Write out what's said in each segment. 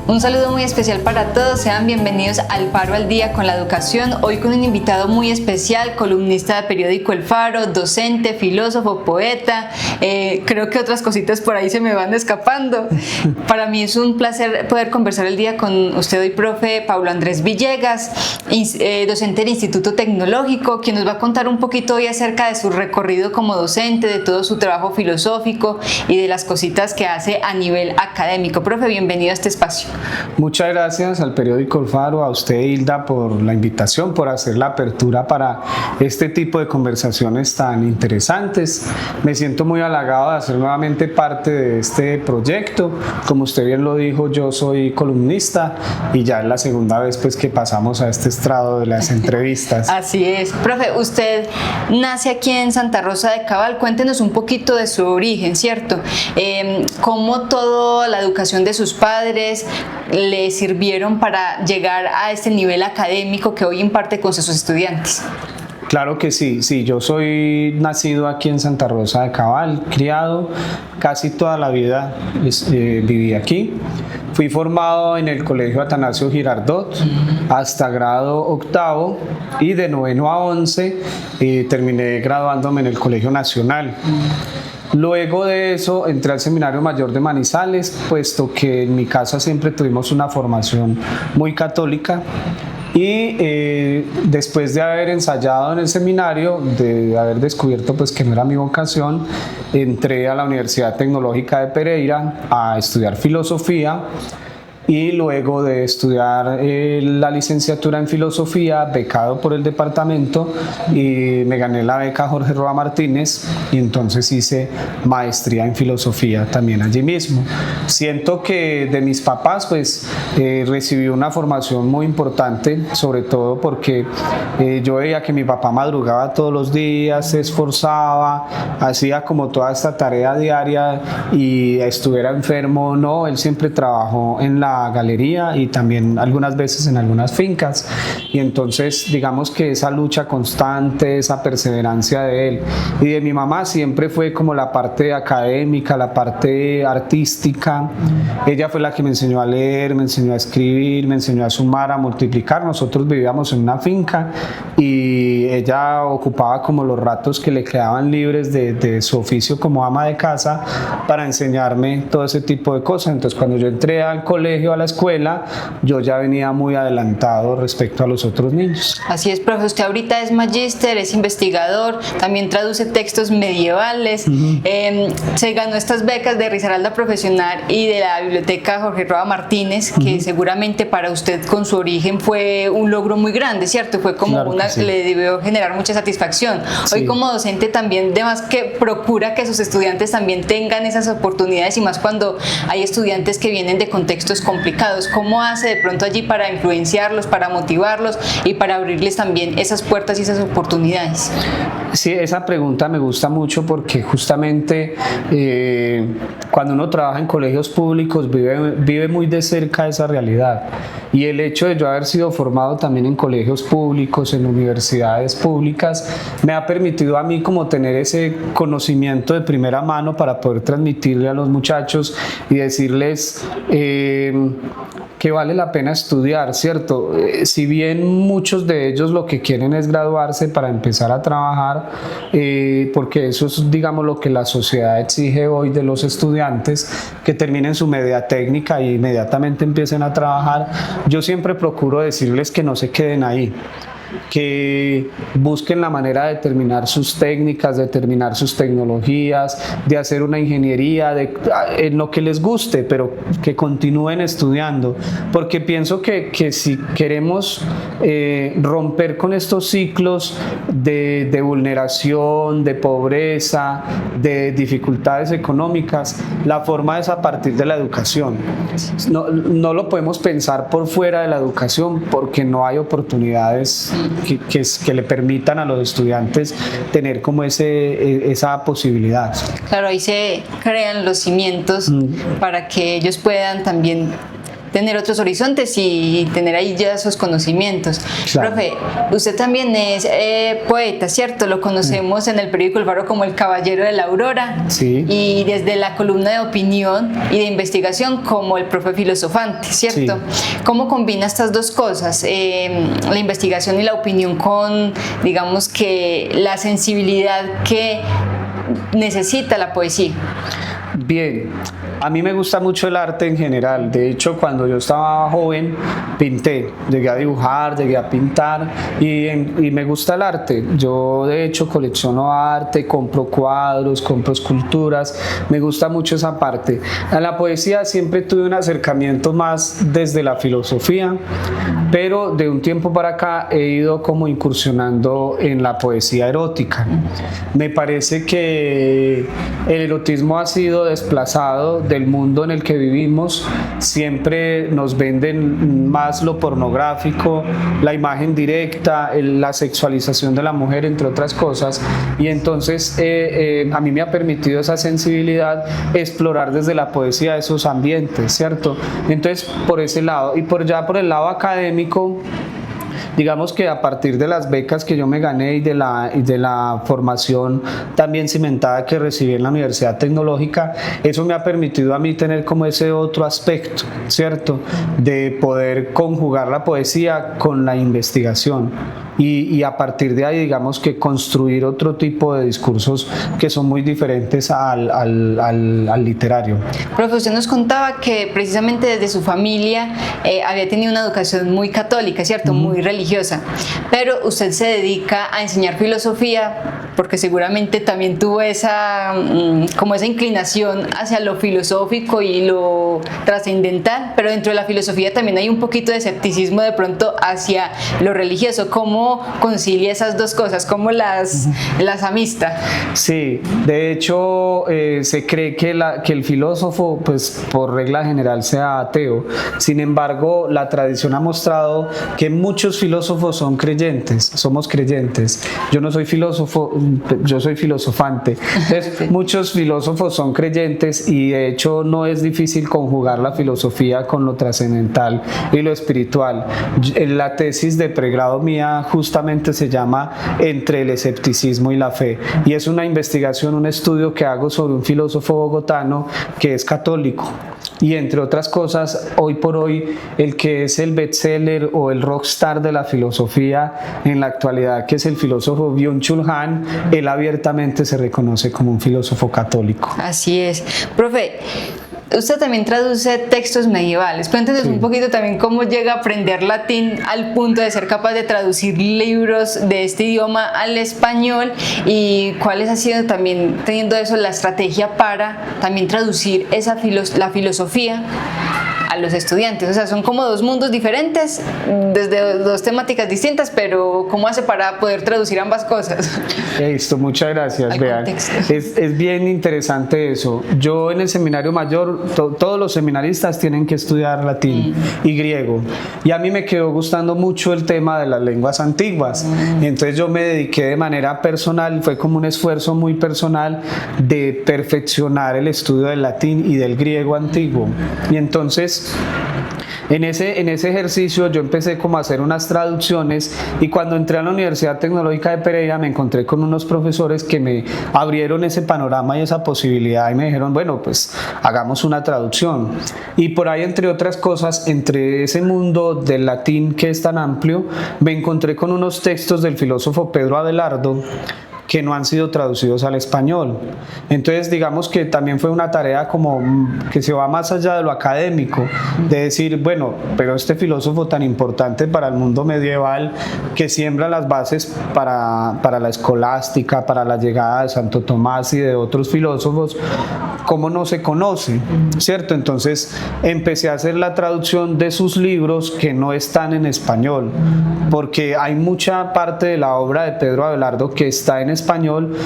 Un saludo muy especial para todos, sean bienvenidos al Faro al Día con la Educación, hoy con un invitado muy especial, columnista de periódico El Faro, docente, filósofo, poeta, creo que otras cositas por ahí se me van escapando. Para mí es un placer poder conversar el día con usted hoy, profe Paulo Andrés Villegas, docente del Instituto Tecnológico, quien nos va a contar un poquito hoy acerca de su recorrido como docente, de todo su trabajo filosófico y de las cositas que hace a nivel académico. Profe, bienvenido a este espacio. Muchas gracias al periódico El Faro, a usted, Hilda, por la invitación, por hacer la apertura para este tipo de conversaciones tan interesantes. Me siento muy halagado de hacer nuevamente parte de este proyecto. Como usted bien lo dijo, yo soy columnista y ya es la segunda vez pues, que pasamos a este estrado de las entrevistas. Así es. Profe, usted nace aquí en Santa Rosa de Cabal. Cuéntenos un poquito de su origen, ¿cierto? ¿Cómo toda la educación de sus padres le sirvieron para llegar a este nivel académico que hoy imparte con sus estudiantes? Claro que sí, yo soy nacido aquí en Santa Rosa de Cabal, criado, casi toda la vida viví aquí. Fui formado en el Colegio Atanasio Girardot hasta grado octavo y de noveno a 11 terminé graduándome en el Colegio Nacional. Luego de eso entré al Seminario Mayor de Manizales, puesto que en mi casa siempre tuvimos una formación muy católica. Y después de haber ensayado en el seminario, de haber descubierto pues, que no era mi vocación, entré a la Universidad Tecnológica de Pereira a estudiar filosofía. Y luego de estudiar la licenciatura en filosofía, becado por el departamento, y me gané la beca Jorge Roa Martínez y entonces hice maestría en filosofía también allí mismo. Siento que de mis papás pues recibí una formación muy importante, sobre todo porque yo veía que mi papá madrugaba todos los días, se esforzaba, hacía como toda esta tarea diaria y estuviera enfermo o no, él siempre trabajó en la galería y también algunas veces en algunas fincas, y entonces digamos que esa lucha constante, esa perseverancia de él y de mi mamá siempre fue como la parte académica, la parte artística. Ella fue la que me enseñó a leer, me enseñó a escribir, me enseñó a sumar, a multiplicar. Nosotros vivíamos en una finca y ella ocupaba como los ratos que le quedaban libres de su oficio como ama de casa para enseñarme todo ese tipo de cosas. Entonces cuando yo entré al colegio, a la escuela, yo ya venía muy adelantado respecto a los otros niños. Así es, profe, usted ahorita es magíster, es investigador, también traduce textos medievales, se ganó estas becas de Risaralda Profesional y de la Biblioteca Jorge Roa Martínez, que seguramente para usted con su origen fue un logro muy grande, ¿cierto? Fue como claro sí. Le debió generar mucha satisfacción. Sí. Hoy como docente también, además que procura que sus estudiantes también tengan esas oportunidades y más cuando hay estudiantes que vienen de contextos complicados. ¿Cómo hace de pronto allí para influenciarlos, para motivarlos y para abrirles también esas puertas y esas oportunidades? Sí, esa pregunta me gusta mucho porque justamente cuando uno trabaja en colegios públicos vive muy de cerca esa realidad, y el hecho de yo haber sido formado también en colegios públicos, en universidades públicas, me ha permitido a mí como tener ese conocimiento de primera mano para poder transmitirle a los muchachos y decirles que vale la pena estudiar, ¿cierto? Si bien muchos de ellos lo que quieren es graduarse para empezar a trabajar, porque eso es, digamos, lo que la sociedad exige hoy de los estudiantes, que terminen su media técnica e inmediatamente empiecen a trabajar, yo siempre procuro decirles que no se queden ahí, que busquen la manera de terminar sus técnicas, de terminar sus tecnologías, de hacer una ingeniería en lo que les guste, pero que continúen estudiando, porque pienso que si queremos romper con estos ciclos de vulneración, de pobreza, de dificultades económicas, la forma es a partir de la educación. No lo podemos pensar por fuera de la educación porque no hay oportunidades que le permitan a los estudiantes tener como esa posibilidad. Claro, ahí se crean los cimientos para que ellos puedan también tener otros horizontes y tener ahí ya esos conocimientos. Claro. Profe, usted también es poeta, ¿cierto? Lo conocemos en el periódico El Faro como el Caballero de la Aurora, Sí. y desde la columna de opinión y de investigación como el profe filosofante, ¿cierto? Sí. ¿Cómo combina estas dos cosas, la investigación y la opinión, con, digamos, que la sensibilidad que necesita la poesía? Bien, a mí me gusta mucho el arte en general. De hecho, cuando yo estaba joven, pinté, llegué a dibujar, llegué a pintar y me gusta el arte. Yo, de hecho, colecciono arte, compro cuadros, compro esculturas, me gusta mucho esa parte. A la poesía siempre tuve un acercamiento más desde la filosofía, pero de un tiempo para acá he ido como incursionando en la poesía erótica. Me parece que el erotismo ha sido desplazado del mundo en el que vivimos. Siempre nos venden más lo pornográfico, la imagen directa, la sexualización de la mujer, entre otras cosas, y entonces a mí me ha permitido esa sensibilidad explorar desde la poesía esos ambientes, ¿cierto? Entonces, por ese lado, y por el lado académico, digamos que a partir de las becas que yo me gané y de la formación también cimentada que recibí en la Universidad Tecnológica, eso me ha permitido a mí tener como ese otro aspecto, ¿cierto? De poder conjugar la poesía con la investigación y a partir de ahí, digamos que construir otro tipo de discursos que son muy diferentes al literario. Profe, usted nos contaba que precisamente desde su familia había tenido una educación muy católica, ¿cierto? Muy religiosa, pero usted se dedica a enseñar filosofía porque seguramente también tuvo como esa inclinación hacia lo filosófico y lo trascendental, pero dentro de la filosofía también hay un poquito de escepticismo de pronto hacia lo religioso. ¿Cómo concilia esas dos cosas? ¿Cómo las amista? Sí, de hecho se cree que el filósofo, pues por regla general, sea ateo. Sin embargo, la tradición ha mostrado que muchos filósofos son creyentes, somos creyentes. Yo no soy filósofo, yo soy filosofante. Entonces, muchos filósofos son creyentes y de hecho no es difícil conjugar la filosofía con lo trascendental y lo espiritual. La tesis de pregrado mía justamente se llama Entre el escepticismo y la fe, y es una investigación, un estudio que hago sobre un filósofo bogotano que es católico. Y entre otras cosas, hoy por hoy, el que es el bestseller o el rockstar de la filosofía en la actualidad, que es el filósofo Byung-Chul Han, él abiertamente se reconoce como un filósofo católico. Así es. Profe, usted también traduce textos medievales. Cuéntenos un poquito también cómo llega a aprender latín al punto de ser capaz de traducir libros de este idioma al español, y cuáles ha sido también, teniendo eso, la estrategia para también traducir la filosofía a los estudiantes. O sea, son como dos mundos diferentes, desde dos temáticas distintas, pero ¿cómo hace para poder traducir ambas cosas? Listo, muchas gracias. Vean, es bien interesante eso. Yo en el seminario mayor, todos los seminaristas tienen que estudiar latín y griego, y a mí me quedó gustando mucho el tema de las lenguas antiguas. Entonces yo me dediqué de manera personal, fue como un esfuerzo muy personal de perfeccionar el estudio del latín y del griego antiguo. Y entonces en ese ejercicio yo empecé como a hacer unas traducciones, y cuando entré a la Universidad Tecnológica de Pereira me encontré con unos profesores que me abrieron ese panorama y esa posibilidad y me dijeron, bueno, pues hagamos una traducción. Y por ahí, entre otras cosas, entre ese mundo del latín que es tan amplio, me encontré con unos textos del filósofo Pedro Abelardo que no han sido traducidos al español. Entonces, digamos que también fue una tarea como que se va más allá de lo académico, de decir, bueno, pero este filósofo tan importante para el mundo medieval, que siembra las bases para la escolástica, para la llegada de Santo Tomás y de otros filósofos, ¿cómo no se conoce? ¿Cierto? Entonces empecé a hacer la traducción de sus libros que no están en español, porque hay mucha parte de la obra de Pedro Abelardo que está en español,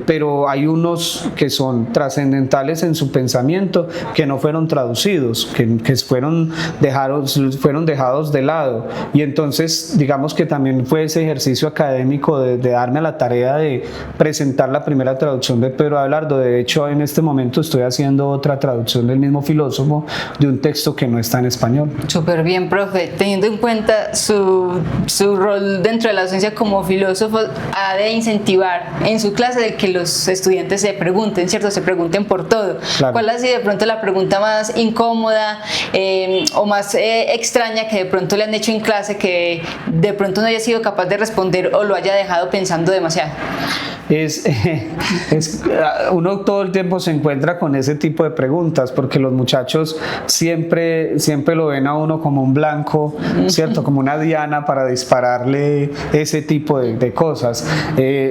pero hay unos que son trascendentales en su pensamiento que no fueron traducidos, que fueron dejados de lado. Y entonces digamos que también fue ese ejercicio académico de darme a la tarea de presentar la primera traducción de Pedro Abelardo. De hecho, en este momento estoy estoy haciendo otra traducción del mismo filósofo de un texto que no está en español. Súper bien, profe. Teniendo en cuenta su rol dentro de la docencia como filósofo, ha de incentivar en su clase de que los estudiantes se pregunten, ¿cierto? Se pregunten por todo. Claro. ¿Cuál ha sido de pronto la pregunta más incómoda o más extraña que de pronto le han hecho en clase que de pronto no haya sido capaz de responder o lo haya dejado pensando demasiado? Uno todo el tiempo se encuentra con ese tipo de preguntas porque los muchachos siempre lo ven a uno como un blanco, ¿cierto? Como una diana para dispararle ese tipo de cosas.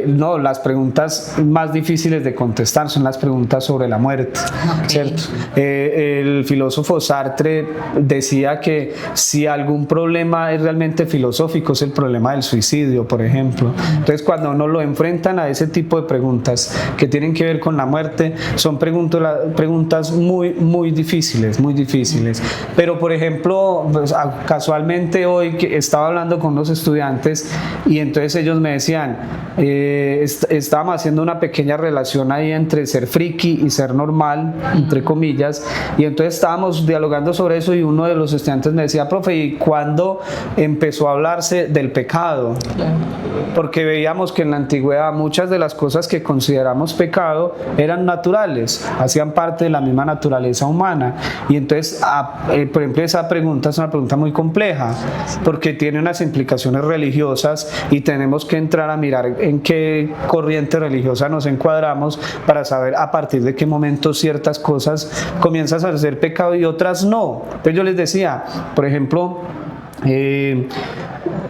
No, las preguntas más difíciles de contestar son las preguntas sobre la muerte, ¿cierto? El filósofo Sartre decía que si algún problema es realmente filosófico es el problema del suicidio, por ejemplo. Entonces, cuando uno lo enfrentan a ese tipo de preguntas que tienen que ver con la muerte, son preguntas muy difíciles, muy difíciles. Pero, por ejemplo, pues, casualmente hoy que estaba hablando con unos estudiantes y entonces ellos me decían, estábamos haciendo una pequeña relación ahí entre ser friki y ser normal, entre comillas, y entonces estábamos dialogando sobre eso y uno de los estudiantes me decía, profe, ¿y cuándo empezó a hablarse del pecado? Porque veíamos que en la antigüedad muchas de las cosas que consideramos pecado eran naturales, hacían parte de la misma naturaleza humana. Y entonces, por ejemplo, esa pregunta es una pregunta muy compleja porque tiene unas implicaciones religiosas y tenemos que entrar a mirar en qué corriente religiosa nos encuadramos para saber a partir de qué momento ciertas cosas comienzan a ser pecado y otras no. Entonces yo les decía, por ejemplo,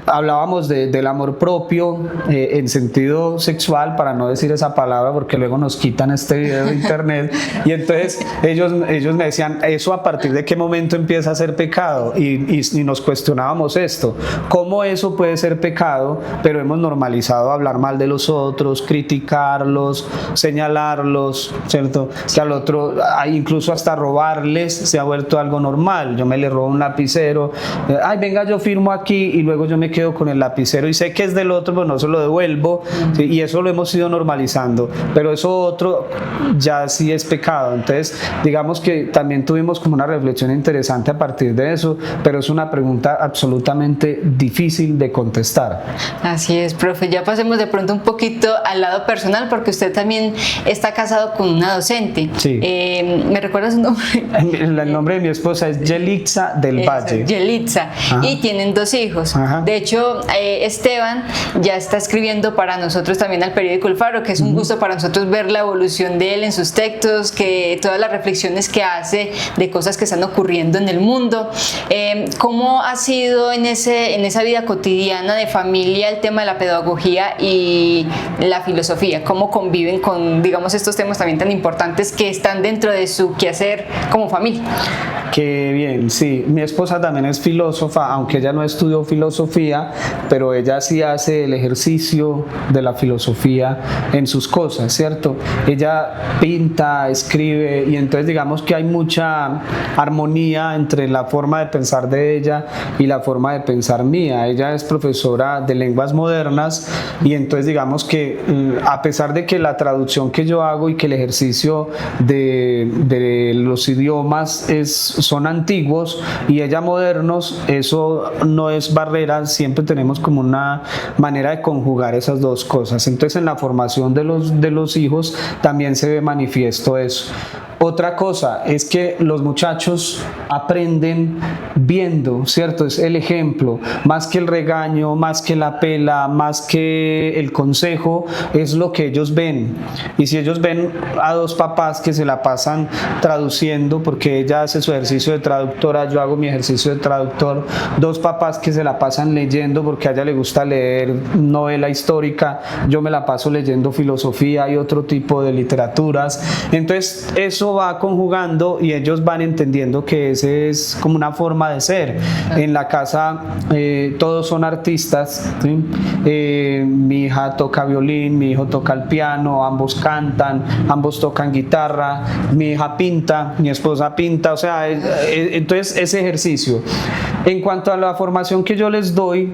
hablábamos del amor propio en sentido sexual, para no decir esa palabra porque luego nos quitan este video de internet, y entonces ellos me decían, ¿eso a partir de qué momento empieza a ser pecado? Y nos cuestionábamos esto, ¿cómo eso puede ser pecado? Pero hemos normalizado hablar mal de los otros, criticarlos, señalarlos, ¿cierto? Que al otro, incluso hasta robarles se ha vuelto algo normal. Yo me le robo un lapicero, ay, venga, yo firmo aquí, y luego yo me quedo con el lapicero y sé que es del otro, pero no se lo devuelvo, ¿sí? Y eso lo hemos ido normalizando, pero eso otro ya sí es pecado. Entonces, digamos que también tuvimos como una reflexión interesante a partir de eso, pero es una pregunta absolutamente difícil de contestar. Así es, profe. Ya pasemos de pronto un poquito al lado personal, porque usted también está casado con una docente. Sí. ¿Me recuerda su nombre? El nombre de mi esposa es Yelitza del Valle. Yelitza. Y tienen 2 hijos. Ajá. De hecho, Esteban ya está escribiendo para nosotros también al periódico El Faro, que es un gusto para nosotros ver la evolución de él en sus textos, que todas las reflexiones que hace de cosas que están ocurriendo en el mundo. ¿Cómo ha sido en esa vida cotidiana de familia el tema de la pedagogía y la filosofía? ¿Cómo conviven con, digamos, estos temas también tan importantes que están dentro de su quehacer como familia? Qué bien, sí. Mi esposa también es filósofa, aunque ella no estudió filosofía, pero ella sí hace el ejercicio de la filosofía en sus cosas, ¿cierto? Ella pinta, escribe, y entonces digamos que hay mucha armonía entre la forma de pensar de ella y la forma de pensar mía. Ella es profesora de lenguas modernas y entonces digamos que a pesar de que la traducción que yo hago y que el ejercicio de los idiomas son antiguos y ella modernos, eso no es barrera, siempre tenemos como una manera de conjugar esas dos cosas. Entonces en la formación de los hijos también se ve manifiesto eso. Otra cosa es que los muchachos aprenden viendo, ¿cierto? Es el ejemplo, más que el regaño, más que la pela, más que el consejo, es lo que ellos ven. Y si ellos ven a 2 papás que se la pasan traduciendo, porque ella hace su ejercicio de traductora, yo hago mi ejercicio de traductor, 2 papás que se la pasan leyendo, porque a ella le gusta leer novela histórica, yo me la paso leyendo filosofía y otro tipo de literaturas. Entonces eso va conjugando y ellos van entendiendo que ese es como una forma de ser. En la casa todos son artistas, ¿sí? Mi hija toca violín, mi hijo toca el piano, ambos cantan, ambos tocan guitarra, mi hija pinta, mi esposa pinta, o sea, entonces ese ejercicio. En cuanto a la formación que yo les doy, hoy,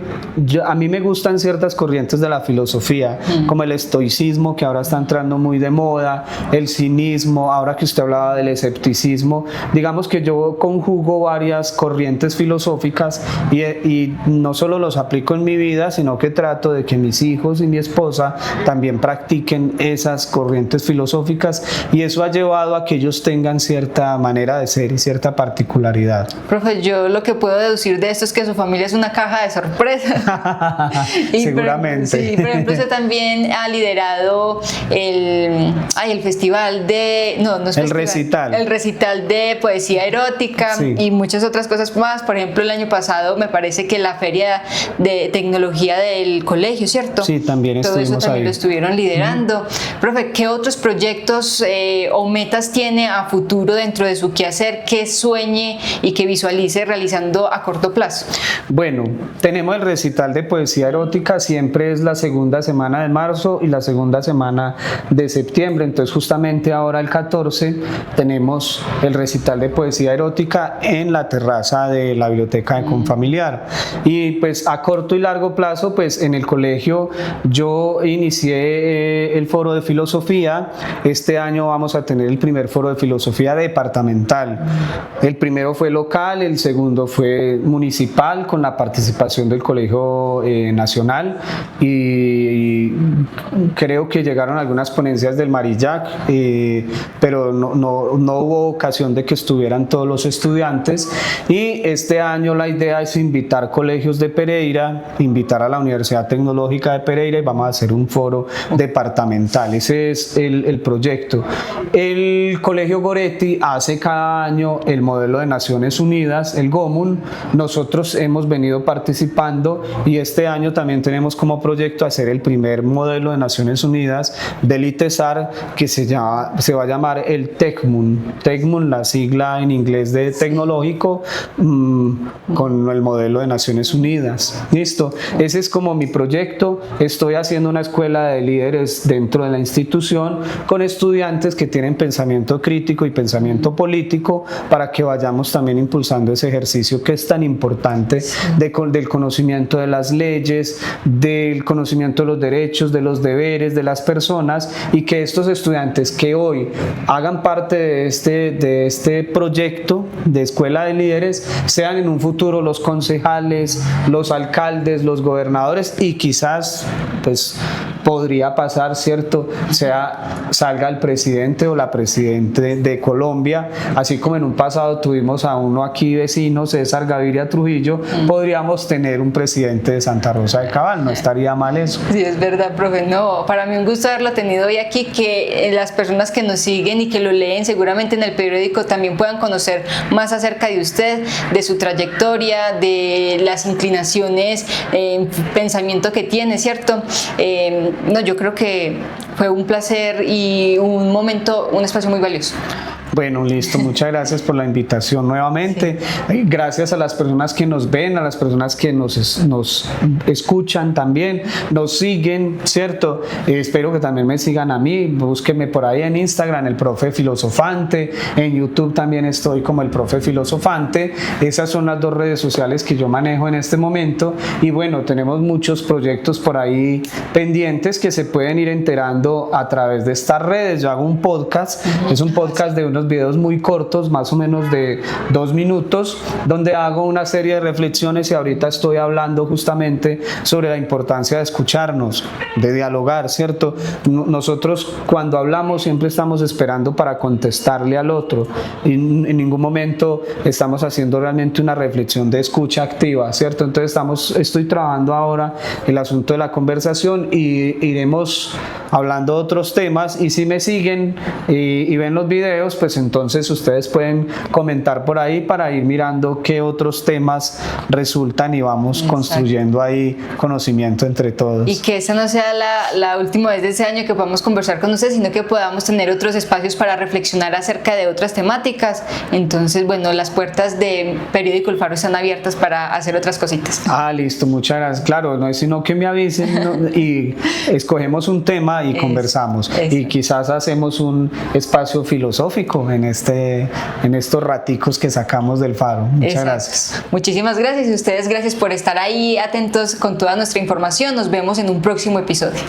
a mí me gustan ciertas corrientes de la filosofía, como el estoicismo, que ahora está entrando muy de moda, el cinismo, ahora que usted hablaba del escepticismo. Digamos que yo conjugo varias corrientes filosóficas y no solo los aplico en mi vida, sino que trato de que mis hijos y mi esposa también practiquen esas corrientes filosóficas, y eso ha llevado a que ellos tengan cierta manera de ser y cierta particularidad. Profe, yo lo que puedo deducir de esto es que su familia es una caja de sorpresas. Seguramente. Por ejemplo, usted también ha liderado el festival de... No es el festival, recital. El recital de poesía erótica, sí, y muchas otras cosas más. Por ejemplo, el año pasado me parece que la feria de tecnología del colegio, ¿cierto? Sí, también todo eso también ahí. lo estuvieron liderando. Profe, ¿qué otros proyectos o metas tiene a futuro dentro de su quehacer que sueñe y que visualice realizando a corto plazo? Bueno, tenemos el recital de poesía erótica, siempre es la segunda semana de marzo y la segunda semana de septiembre, entonces justamente ahora el 14 tenemos el recital de poesía erótica en la terraza de la biblioteca de Confamiliar. Y pues a corto y largo plazo, pues en el colegio yo inicié el foro de filosofía. Este año vamos a tener el primer foro de filosofía departamental. El primero fue local, el segundo fue municipal, con la participación del Colegio Nacional, y creo que llegaron algunas ponencias del Marillac, pero no hubo ocasión de que estuvieran todos los estudiantes. Y este año la idea es invitar colegios de Pereira, invitar a la Universidad Tecnológica de Pereira, y vamos a hacer un foro departamental. Ese es el proyecto. El Colegio Goretti hace cada año el modelo de Naciones Unidas, el GOMUN. Nosotros hemos venido participando y este año también tenemos como proyecto hacer el primer modelo de Naciones Unidas del ITESAR, que se va a llamar el TECMUN, la sigla en inglés de tecnológico, con el modelo de Naciones Unidas. Listo, ese es como mi proyecto. Estoy haciendo una escuela de líderes dentro de la institución con estudiantes que tienen pensamiento crítico y pensamiento político, para que vayamos también impulsando ese ejercicio que es tan importante del conocimiento de las leyes, del conocimiento de los derechos, de los deberes de las personas, y que estos estudiantes que hoy hagan parte de este proyecto de escuela de líderes sean en un futuro los concejales, los alcaldes, los gobernadores, y quizás pues podría pasar, ¿cierto? Salga el presidente o la presidente de Colombia, así como en un pasado tuvimos a uno aquí vecino, César Gaviria Trujillo, podríamos tener un presidente de Santa Rosa de Cabal, no estaría mal eso. Sí, es verdad, profe. No, para mí un gusto haberlo tenido hoy aquí, que las personas que nos siguen y que lo leen seguramente en el periódico también puedan conocer más acerca de usted, de su trayectoria, de las inclinaciones, pensamiento que tiene, ¿cierto? No, yo creo que fue un placer y un momento, un espacio muy valioso. Bueno, listo, muchas gracias por la invitación nuevamente. Sí. Gracias a las personas que nos ven, a las personas que nos escuchan también, nos siguen, ¿cierto? Espero que también me sigan a mí, búsquenme por ahí en Instagram, el Profe Filosofante, en YouTube también estoy como el Profe Filosofante. Esas son las dos redes sociales que yo manejo en este momento, y bueno, tenemos muchos proyectos por ahí pendientes que se pueden ir enterando a través de estas redes. Yo hago un podcast, es un podcast de unos videos muy cortos, más o menos de 2 minutos, donde hago una serie de reflexiones, y ahorita estoy hablando justamente sobre la importancia de escucharnos, de dialogar, ¿cierto? Nosotros cuando hablamos siempre estamos esperando para contestarle al otro, y en ningún momento estamos haciendo realmente una reflexión de escucha activa, ¿cierto? Entonces estoy trabajando ahora el asunto de la conversación, y iremos hablando de otros temas, y si me siguen y ven los videos, pues entonces ustedes pueden comentar por ahí para ir mirando qué otros temas resultan, y vamos construyendo ahí conocimiento entre todos. Y que esa no sea la última vez de ese año que podamos conversar con ustedes, sino que podamos tener otros espacios para reflexionar acerca de otras temáticas. Entonces, bueno, las puertas de Periódico El Faro están abiertas para hacer otras cositas. Listo, muchas gracias. Claro, no es sino que me avisen y escogemos un tema y conversamos. Y quizás hacemos un espacio filosófico. contigo en estos raticos que sacamos del Faro. Muchas Exacto. gracias. Muchísimas gracias y ustedes gracias por estar ahí atentos con toda nuestra información. Nos vemos en un próximo episodio.